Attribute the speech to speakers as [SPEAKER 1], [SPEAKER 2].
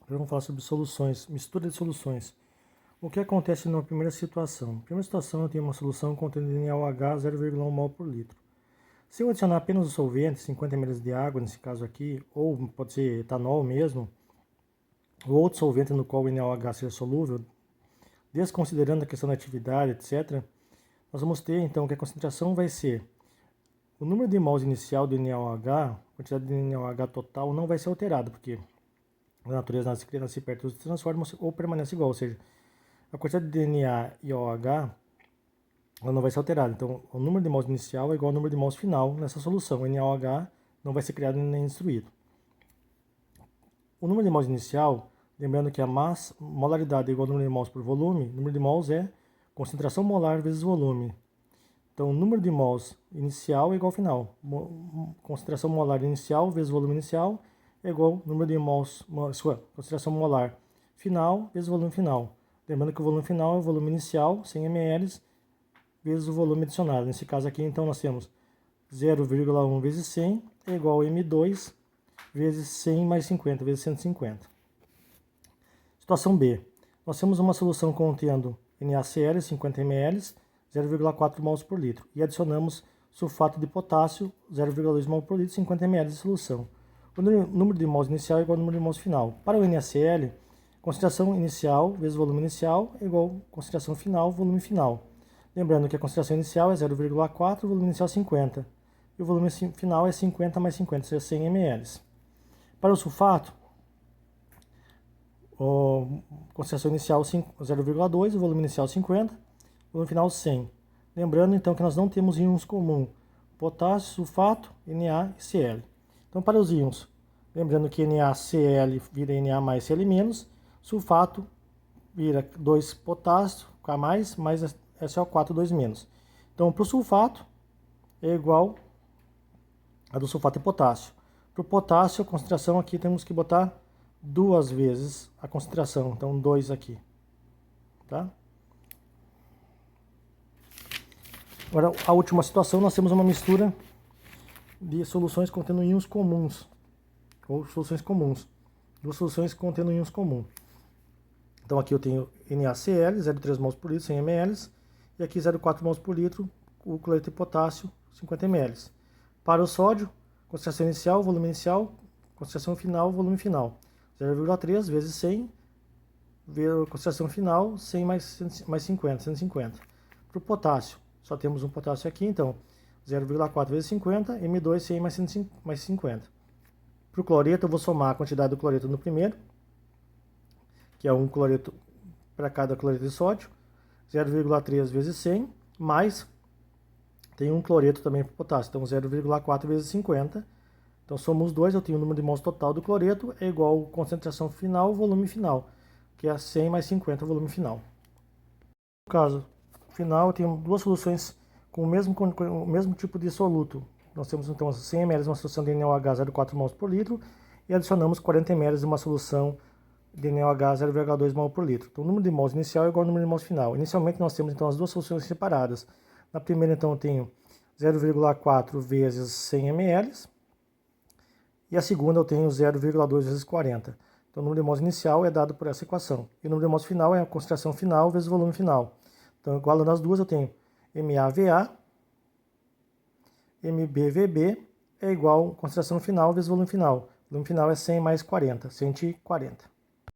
[SPEAKER 1] Vamos falar sobre soluções, mistura de soluções. O que acontece na primeira situação? Na primeira situação, eu tenho uma solução contendo NaOH 0,1 mol por litro. Se eu adicionar apenas o solvente, 50 ml de água nesse caso aqui, ou pode ser etanol mesmo, ou outro solvente no qual o NaOH seja solúvel, desconsiderando a questão da atividade, etc., nós vamos ter então que a concentração vai ser o número de mols inicial do NaOH, a quantidade de NaOH total não vai ser alterada, porque a natureza nasce perto se transforma ou permanece igual, ou seja, a quantidade de Na e OH ela não vai ser alterada. Então, o número de mols inicial é igual ao número de mols final nessa solução. O NaOH não vai ser criado nem destruído. O número de mols inicial, lembrando que a molaridade é igual ao número de mols por volume, o número de mols é concentração molar vezes volume. Então, o número de mols inicial é igual ao final. Concentração molar inicial vezes volume inicial é igual ao número de mols, concentração molar final vezes volume final. Lembrando que o volume final é o volume inicial, 100 ml, vezes o volume adicionado. Nesse caso aqui, então, nós temos 0,1 vezes 100 é igual a M2 vezes 100 mais 50, vezes 150. Situação B. Nós temos uma solução contendo NaCl, 50 ml, 0,4 mols por litro. E adicionamos sulfato de potássio, 0,2 mol por litro, 50 ml de solução. O número de mols inicial é igual ao número de mols final. Para o NaCl, concentração inicial vezes volume inicial é igual a concentração final, volume final. Lembrando que a concentração inicial é 0,4, o volume inicial é 50. E o volume final é 50 mais 50, ou seja, 100 ml. Para o sulfato, a concentração inicial 0,2, o volume inicial 50, o volume final 100. Lembrando então que nós não temos íons comuns, potássio, sulfato, Na e Cl. Então para os íons, lembrando que NaCl vira Na mais Cl-, sulfato vira 2 potássio, K+, mais SO4, 2-. Então para o sulfato é igual a do sulfato e potássio. Para o potássio, a concentração aqui temos que botar 2 vezes a concentração, então 2 aqui. Tá? Agora, a última situação, nós temos uma mistura de soluções contendo íons comuns, ou soluções comuns. Duas soluções contendo íons comuns. Então aqui eu tenho NaCl, 0,3 mols por litro, 100 ml, e aqui 0,4 mols por litro, o cloreto de potássio, 50 ml. Para o sódio, concentração inicial, volume inicial, concentração final, volume final. 0,3 vezes 100, concentração final, 100 mais 50, 150. Para o potássio, só temos um potássio aqui, então 0,4 vezes 50, M2, 100 mais 50. Para o cloreto, eu vou somar a quantidade do cloreto no primeiro, que é um cloreto para cada cloreto de sódio, 0,3 vezes 100, mais tem um cloreto também para o potássio, então 0,4 vezes 50. Então somos 2, eu tenho o número de mols total do cloreto, é igual a concentração final, volume final, que é 100 mais 50, volume final. No caso final, eu tenho duas soluções com o mesmo tipo de soluto. Nós temos então 100 ml de uma solução de NaOH 0,4 mols por litro e adicionamos 40 ml de uma solução de NaOH 0,2 mol por litro. Então o número de mols inicial é igual ao número de mols final. Inicialmente nós temos então as duas soluções separadas. Na primeira então eu tenho 0,4 vezes 100 ml e a segunda eu tenho 0,2 vezes 40. Então o número de mols inicial é dado por essa equação. E o número de mols final é a concentração final vezes o volume final. Então igualando as duas eu tenho MaVa, MbVb é igual a concentração final vezes o volume final. O volume final é 100 mais 40, 140.